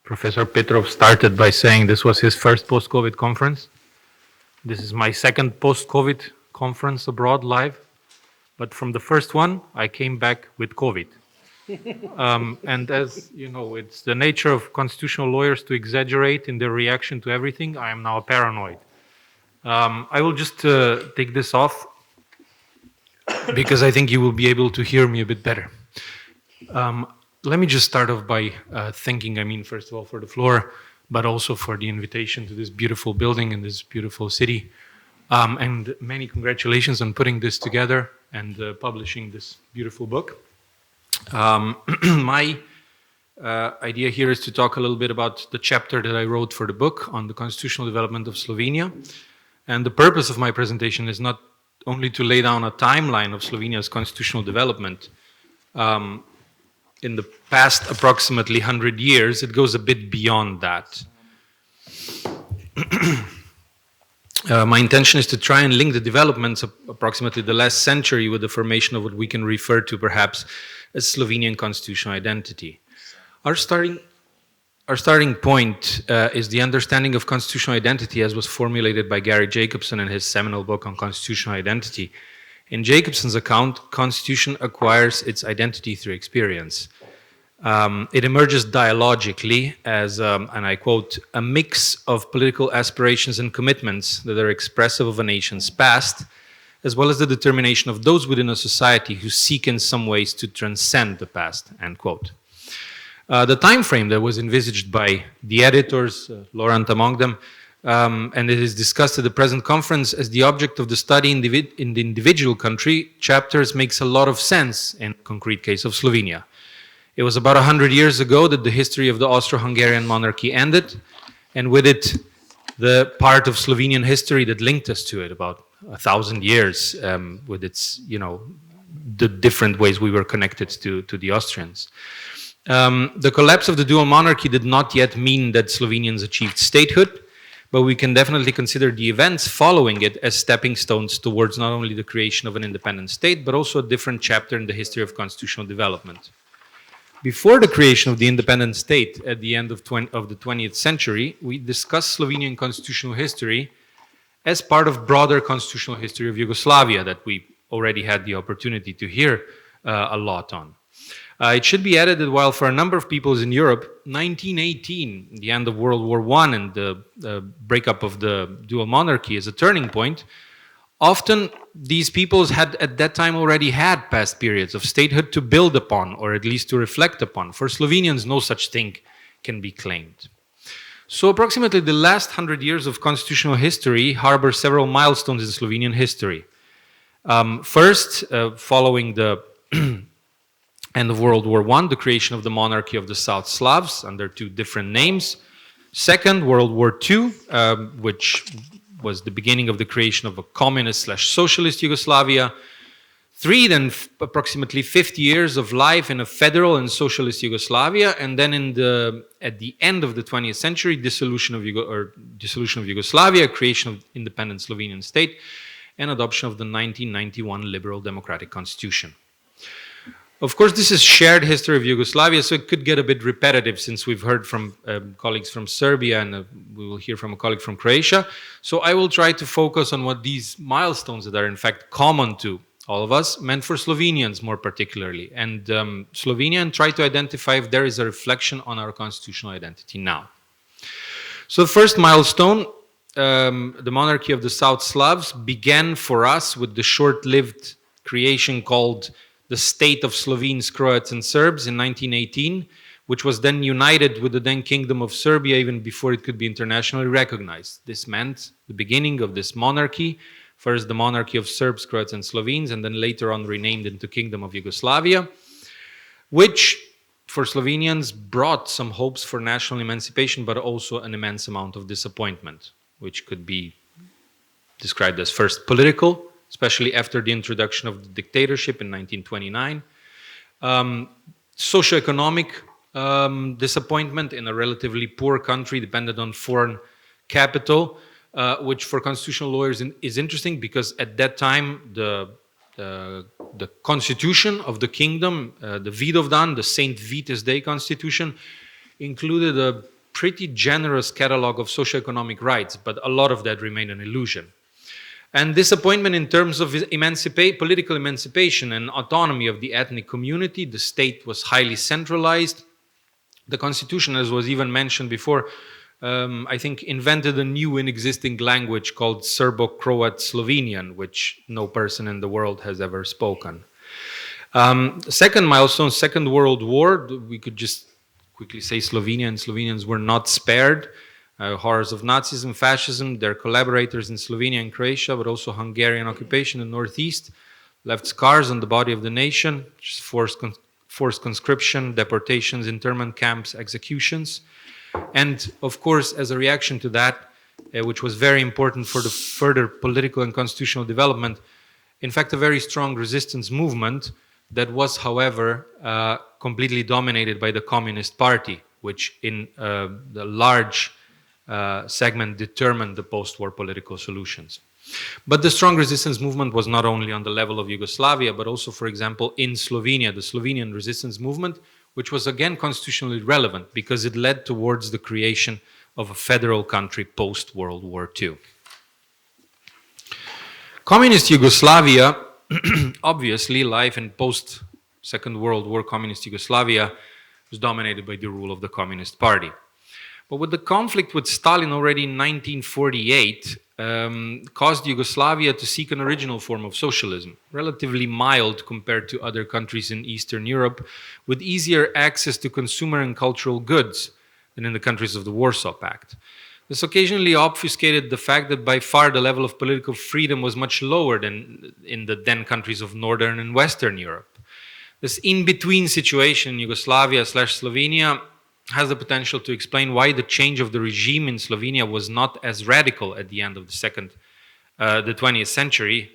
Professor Petrov started by saying this was his first post-COVID conference. This is my second post-COVID conference abroad live. But from the first one, I came back with COVID. And as you know, it's the nature of constitutional lawyers to exaggerate in their reaction to everything. I am now paranoid. I will just take this off because I think you will be able to hear me a bit better. Let me just start off by thanking, first of all, for the floor, but also for the invitation to this beautiful building in this beautiful city. And many congratulations on putting this together and publishing this beautiful book. My idea here is to talk a little bit about the chapter that I wrote for the book on the constitutional development of Slovenia. And the purpose of my presentation is not only to lay down a timeline of Slovenia's constitutional development in the past approximately 100 years, it goes a bit beyond that. My intention is to try and link the developments of approximately the last century with the formation of what we can refer to perhaps as Slovenian constitutional identity. Our starting point is the understanding of constitutional identity as was formulated by Gary Jacobson in his seminal book on constitutional identity. In Jacobson's account, constitution acquires its identity through experience. It emerges dialogically as, and I quote, a mix of political aspirations and commitments that are expressive of a nation's past, as well as the determination of those within a society who seek in some ways to transcend the past, end quote. The time frame that was envisaged by the editors, Laurent among them, and it is discussed at the present conference as the object of the study in the individual country chapters makes a lot of sense in the concrete case of Slovenia. It was about 100 years ago that the history of the Austro-Hungarian monarchy ended, and with it, the part of Slovenian history that linked us to it, about 1,000 years, with its, the different ways we were connected to the Austrians. The collapse of the dual monarchy did not yet mean that Slovenians achieved statehood, but we can definitely consider the events following it as stepping stones towards not only the creation of an independent state, but also a different chapter in the history of constitutional development. Before the creation of the independent state at the end of the 20th century, we discussed Slovenian constitutional history as part of broader constitutional history of Yugoslavia that we already had the opportunity to hear a lot on. It should be added that while for a number of peoples in Europe, 1918, the end of World War I and the breakup of the dual monarchy is a turning point, often these peoples had at that time already had past periods of statehood to build upon, or at least to reflect upon. For Slovenians, no such thing can be claimed. So approximately the last 100 years of constitutional history harbor several milestones in Slovenian history. First, following the end of World War I, the creation of the monarchy of the South Slavs under two different names. Second, World War II, which was the beginning of the creation of a communist/socialist Yugoslavia. Three, then approximately 50 years of life in a federal and socialist Yugoslavia, and then at the end of the 20th century, dissolution of Yugoslavia, creation of independent Slovenian state, and adoption of the 1991 liberal democratic constitution. Of course, this is shared history of Yugoslavia, so it could get a bit repetitive since we've heard from colleagues from Serbia and we will hear from a colleague from Croatia. So I will try to focus on what these milestones that are in fact common to all of us meant for Slovenians more particularly, and Slovenia, and try to identify if there is a reflection on our constitutional identity now. So the first milestone, the monarchy of the South Slavs, began for us with the short-lived creation called the State of Slovenes, Croats and Serbs in 1918, which was then united with the then Kingdom of Serbia even before it could be internationally recognized. This meant the beginning of this monarchy, first the monarchy of Serbs, Croats and Slovenes, and then later on renamed into Kingdom of Yugoslavia, which for Slovenians brought some hopes for national emancipation, but also an immense amount of disappointment, which could be described as first political, especially after the introduction of the dictatorship in 1929. Socioeconomic disappointment in a relatively poor country dependent on foreign capital, which for constitutional lawyers is interesting because at that time the constitution of the kingdom, the Vidovdan, the Saint Vitus Day constitution, included pretty generous catalog of socioeconomic rights, but a lot of that remained an illusion. And disappointment in terms of political emancipation and autonomy of the ethnic community. The state was highly centralized. The constitution, as was even mentioned before, I think invented a new and existing language called Serbo-Croat Slovenian, which no person in the world has ever spoken. Second milestone, Second World War. We could just quickly say Slovenia and Slovenians were not spared. Horrors of Nazism, fascism, their collaborators in Slovenia and Croatia, but also Hungarian occupation in the northeast, left scars on the body of the nation, just forced conscription, deportations, internment camps, executions. And of course, as a reaction to that, which was very important for the further political and constitutional development, in fact, a very strong resistance movement that was, however, completely dominated by the Communist Party, which in the large segment determined the post-war political solutions. But the strong resistance movement was not only on the level of Yugoslavia, but also, for example, in Slovenia, the Slovenian resistance movement, which was again constitutionally relevant because it led towards the creation of a federal country post-World War II. Communist Yugoslavia, obviously, life in post-Second World War communist Yugoslavia was dominated by the rule of the Communist Party. But with the conflict with Stalin already in 1948, caused Yugoslavia to seek an original form of socialism, relatively mild compared to other countries in Eastern Europe, with easier access to consumer and cultural goods than in the countries of the Warsaw Pact. This occasionally obfuscated the fact that by far the level of political freedom was much lower than in the then countries of Northern and Western Europe. This in-between situation in Yugoslavia/Slovenia has the potential to explain why the change of the regime in Slovenia was not as radical at the end of the 20th century,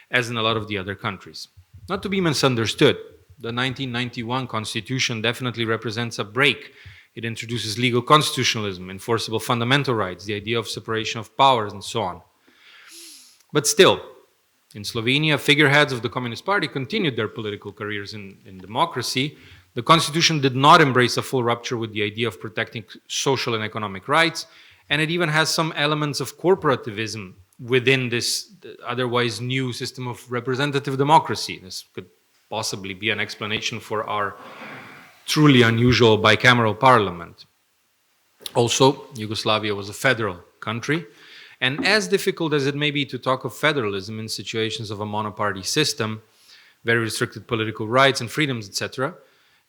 as in a lot of the other countries. Not to be misunderstood, the 1991 Constitution definitely represents a break. It introduces legal constitutionalism, enforceable fundamental rights, the idea of separation of powers, and so on. But still, in Slovenia, figureheads of the Communist Party continued their political careers in democracy. The constitution did not embrace a full rupture with the idea of protecting social and economic rights, and it even has some elements of corporativism within this otherwise new system of representative democracy. This could possibly be an explanation for our truly unusual bicameral parliament. Also, Yugoslavia was a federal country, and as difficult as it may be to talk of federalism in situations of a monoparty system, very restricted political rights and freedoms, etc.,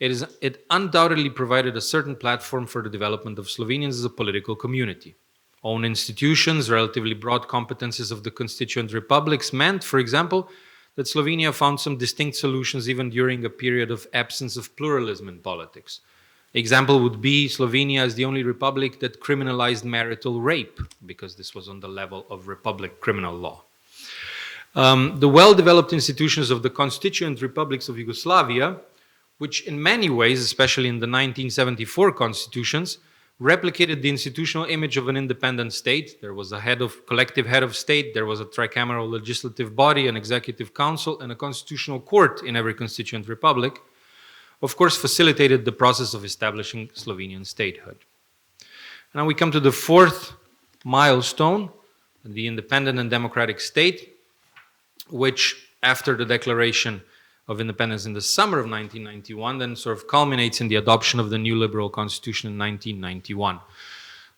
it undoubtedly provided a certain platform for the development of Slovenians as a political community. Own institutions, relatively broad competences of the constituent republics meant, for example, that Slovenia found some distinct solutions even during a period of absence of pluralism in politics. Example would be Slovenia as the only republic that criminalized marital rape, because this was on the level of republic criminal law. The well-developed institutions of the constituent republics of Yugoslavia, which in many ways, especially in the 1974 constitutions, replicated the institutional image of an independent state. There was a collective head of state, there was a tricameral legislative body, an executive council, and a constitutional court in every constituent republic, of course facilitated the process of establishing Slovenian statehood. Now we come to the fourth milestone, the independent and democratic state, which after the declaration of independence in the summer of 1991, then sort of culminates in the adoption of the new liberal constitution in 1991.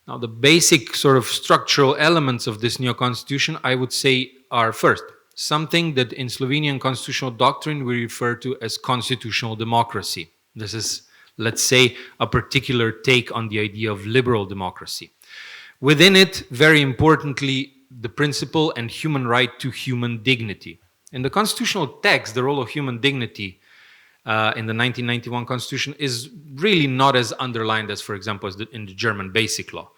Now, the basic sort of structural elements of this new constitution, I would say, are first, something that in Slovenian constitutional doctrine we refer to as constitutional democracy. This is, let's say, a particular take on the idea of liberal democracy. Within it, very importantly, the principle and human right to human dignity. In the constitutional text, the role of human dignity in the 1991 Constitution is really not as underlined as, for example, as in the German Basic Law.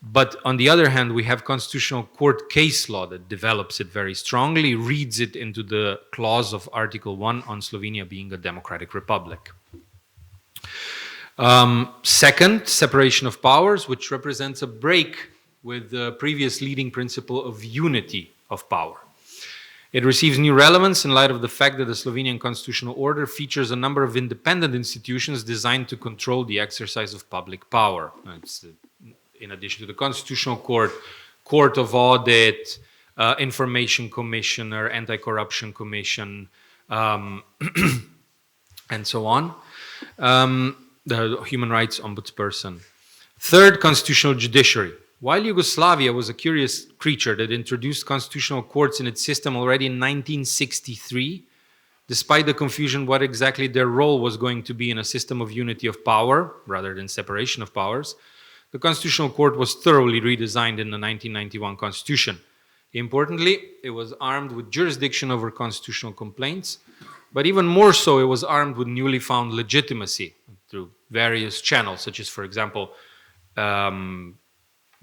But on the other hand, we have constitutional court case law that develops it very strongly, reads it into the clause of Article 1 on Slovenia being a democratic republic. Second, separation of powers, which represents a break with the previous leading principle of unity of power. It receives new relevance in light of the fact that the Slovenian constitutional order features a number of independent institutions designed to control the exercise of public power. It's, in addition to the Constitutional Court, Court of Audit, Information Commissioner, Anti-Corruption Commission, and so on. The Human Rights Ombudsperson. Third, constitutional judiciary. While Yugoslavia was a curious creature that introduced constitutional courts in its system already in 1963, despite the confusion what exactly their role was going to be in a system of unity of power, rather than separation of powers, the Constitutional Court was thoroughly redesigned in the 1991 Constitution. Importantly, it was armed with jurisdiction over constitutional complaints, but even more so, it was armed with newly found legitimacy through various channels, such as, for example,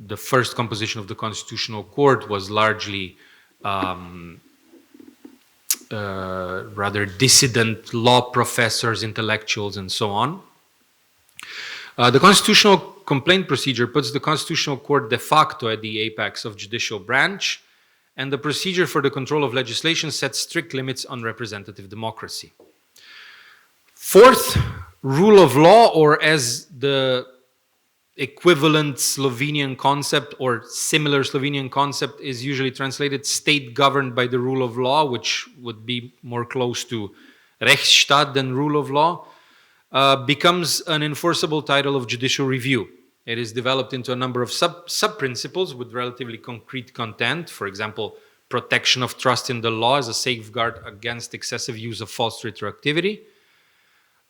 the first composition of the Constitutional Court was largely rather dissident law professors, intellectuals, and so on. The constitutional complaint procedure puts the Constitutional Court de facto at the apex of judicial branch, and the procedure for the control of legislation sets strict limits on representative democracy. Fourth, rule of law, or as the equivalent Slovenian concept or similar Slovenian concept is usually translated, state governed by the rule of law, which would be more close to Rechtsstaat than rule of law, becomes an enforceable title of judicial review. It is developed into a number of sub-principles with relatively concrete content. For example, protection of trust in the law as a safeguard against excessive use of false retroactivity.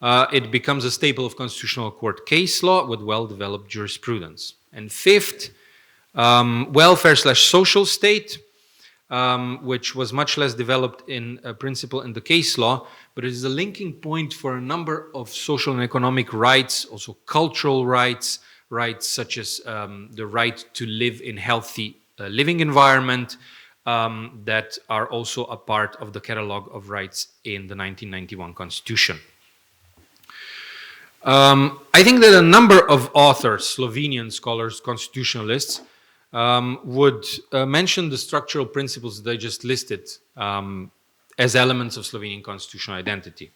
It becomes a staple of constitutional court case law with well-developed jurisprudence. And fifth, welfare/social state, which was much less developed in principle in the case law, but it is a linking point for a number of social and economic rights, also cultural rights, rights such as the right to live in healthy living environment, that are also a part of the catalog of rights in the 1991 Constitution. I think that a number of authors, Slovenian scholars, constitutionalists, would mention the structural principles that I just listed as elements of Slovenian constitutional identity.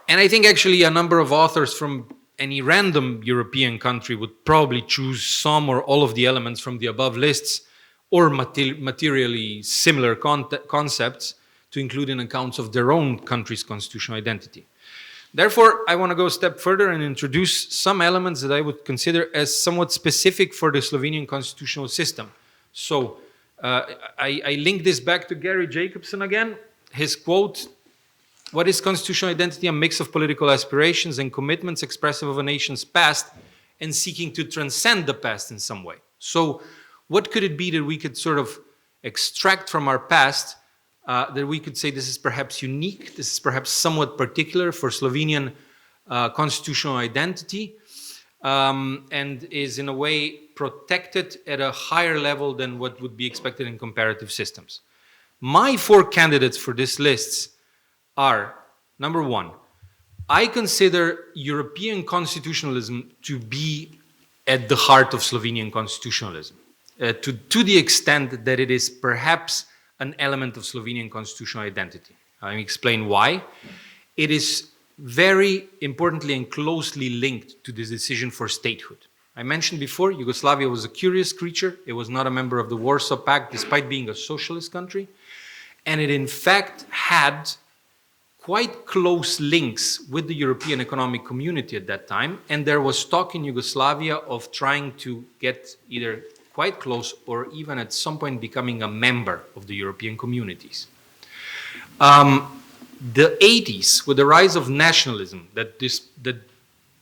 And I think actually a number of authors from any random European country would probably choose some or all of the elements from the above lists or materially similar concepts to include in accounts of their own country's constitutional identity. Therefore, I want to go a step further and introduce some elements that I would consider as somewhat specific for the Slovenian constitutional system. So I link this back to Gary Jacobson again. His quote, "What is constitutional identity? A mix of political aspirations and commitments expressive of a nation's past and seeking to transcend the past in some way." So what could it be that we could sort of extract from our past that we could say this is perhaps unique, this is perhaps somewhat particular for Slovenian constitutional identity, and is in a way protected at a higher level than what would be expected in comparative systems. My four candidates for this list are, number one, I consider European constitutionalism to be at the heart of Slovenian constitutionalism, to the extent that it is perhaps an element of Slovenian constitutional identity. I'll explain why. It is very importantly and closely linked to this decision for statehood. I mentioned before, Yugoslavia was a curious creature. It was not a member of the Warsaw Pact, despite being a socialist country. And it in fact had quite close links with the European Economic Community at that time. And there was talk in Yugoslavia of trying to get either quite close or even at some point becoming a member of the European communities. The 80s, with the rise of nationalism, that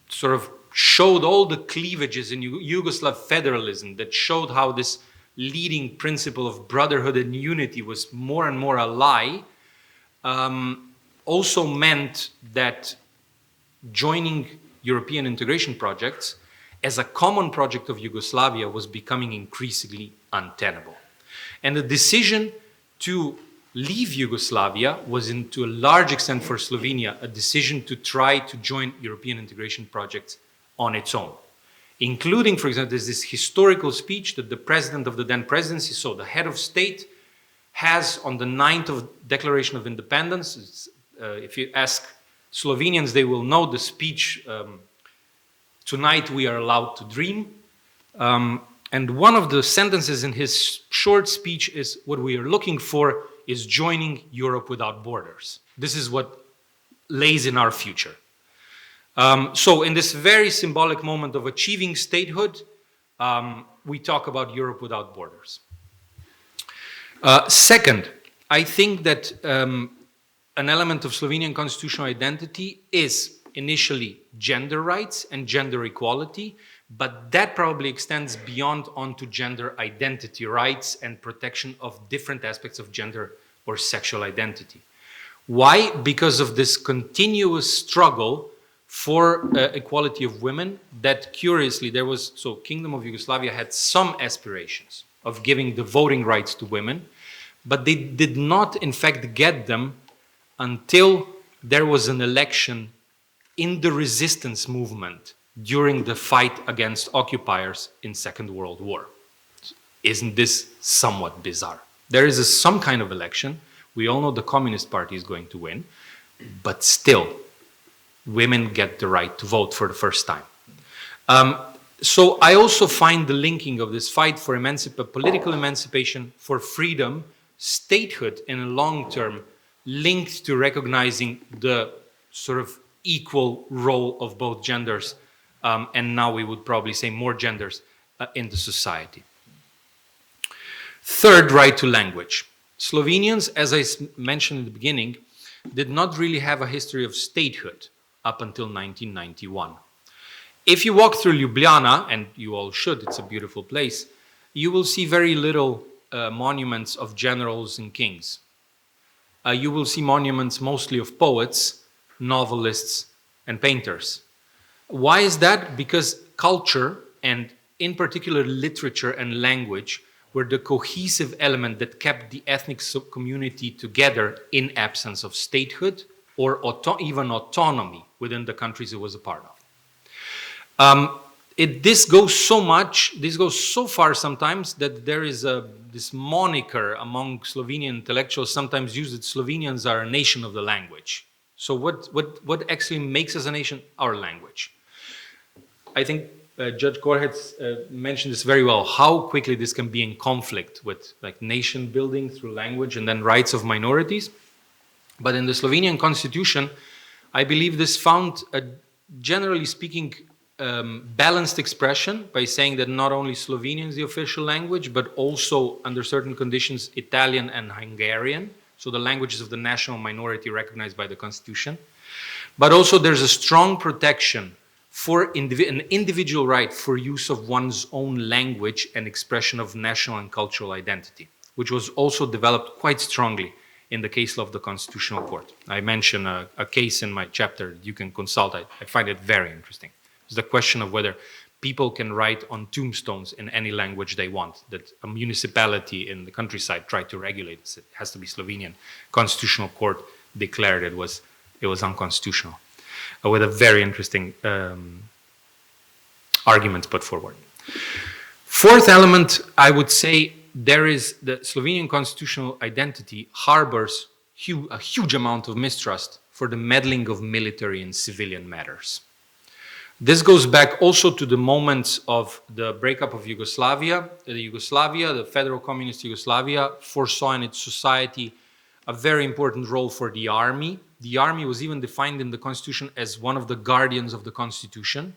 sort of showed all the cleavages in Yugoslav federalism, that showed how this leading principle of brotherhood and unity was more and more a lie, also meant that joining European integration projects as a common project of Yugoslavia was becoming increasingly untenable. And the decision to leave Yugoslavia was, to a large extent for Slovenia, a decision to try to join European integration projects on its own. Including, for example, there's this historical speech that the president of the then presidency, so the head of state, has on the 9th of Declaration of Independence, if you ask Slovenians, they will know the speech, "Tonight we are allowed to dream." And one of the sentences in his short speech is, "What we are looking for is joining Europe without borders." This is what lays in our future. So in this very symbolic moment of achieving statehood, we talk about Europe without borders. Second, I think that an element of Slovenian constitutional identity is initially gender rights and gender equality, but that probably extends beyond onto gender identity rights and protection of different aspects of gender or sexual identity. Why? Because of this continuous struggle for equality of women that, curiously, so Kingdom of Yugoslavia had some aspirations of giving the voting rights to women, but they did not, in fact, get them until there was an election in the resistance movement during the fight against occupiers in Second World War. Isn't this somewhat bizarre? There is some kind of election. We all know the Communist Party is going to win, but still, women get the right to vote for the first time. So I also find the linking of this fight for political emancipation, for freedom, statehood in a long term, linked to recognizing the sort of equal role of both genders, and now we would probably say more genders in the society. Third, right to language. Slovenians, as I mentioned in the beginning, did not really have a history of statehood up until 1991. If you walk through Ljubljana, and you all should, it's a beautiful place, you will see very little monuments of generals and kings. You will see monuments mostly of poets, novelists, and painters. Why is that? Because culture, and in particular literature and language, were the cohesive element that kept the ethnic community together in absence of statehood or even autonomy within the countries it was a part of. This goes so far sometimes that there is this moniker among Slovenian intellectuals sometimes used that Slovenians are a nation of the language. So what actually makes us a nation? Our language. I think Judge Korhec mentioned this very well, how quickly this can be in conflict with like nation building through language and then rights of minorities. But in the Slovenian constitution, I believe this found a, generally speaking, balanced expression by saying that not only Slovenian is the official language, but also under certain conditions, Italian and Hungarian. So the languages of the national minority recognized by the constitution. But also there's a strong protection for an individual right for use of one's own language and expression of national and cultural identity, which was also developed quite strongly in the case law of the Constitutional Court. I mention a case in my chapter you can consult. I find it very interesting. It's the question of whether people can write on tombstones in any language they want, that a municipality in the countryside tried to regulate this. It has to be Slovenian. Constitutional Court declared it was unconstitutional. With a very interesting argument put forward. Fourth element, I would say, there is the Slovenian constitutional identity harbors a huge amount of mistrust for the meddling of military and civilian matters. This goes back also to the moments of the breakup of Yugoslavia. The Federal Communist Yugoslavia, foresaw in its society a very important role for the army. The army was even defined in the constitution as one of the guardians of the constitution.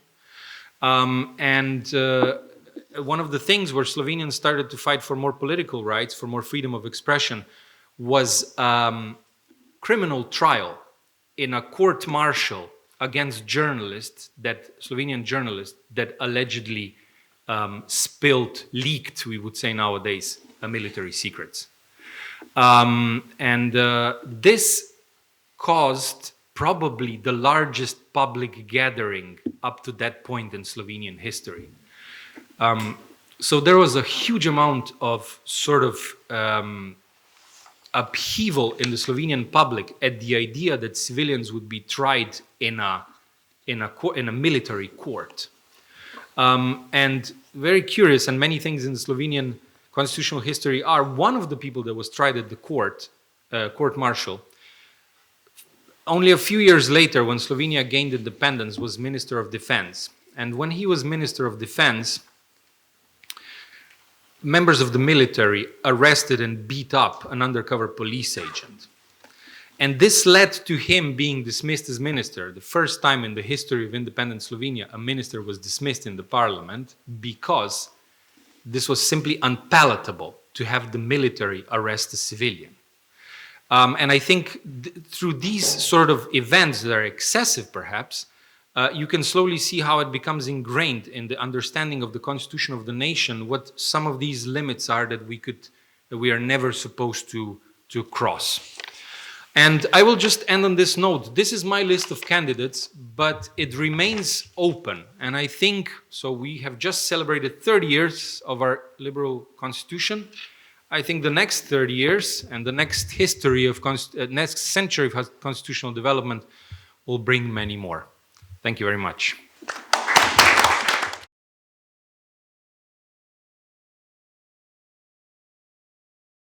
One of the things where Slovenians started to fight for more political rights, for more freedom of expression, was criminal trial in a court-martial against Slovenian journalists that allegedly leaked, we would say nowadays, military secrets. This caused probably the largest public gathering up to that point in Slovenian history. So there was a huge amount of sort of upheaval in the Slovenian public at the idea that civilians would be tried in a military court. And very curious, and many things in the Slovenian constitutional history are, one of the people that was tried at the court-martial, only a few years later, when Slovenia gained independence, was Minister of Defense. And when he was Minister of Defense, members of the military arrested and beat up an undercover police agent. And this led to him being dismissed as minister. The first time in the history of independent Slovenia, a minister was dismissed in the parliament because this was simply unpalatable to have the military arrest a civilian. And I think through these sort of events that are excessive, perhaps, you can slowly see how it becomes ingrained in the understanding of the constitution of the nation, what some of these limits are that we are never supposed to cross. And I will just end on this note. This is my list of candidates, but it remains open. And I think, so we have just celebrated 30 years of our liberal constitution. I think the next 30 years and the next history of next century of constitutional development will bring many more. Thank you very much.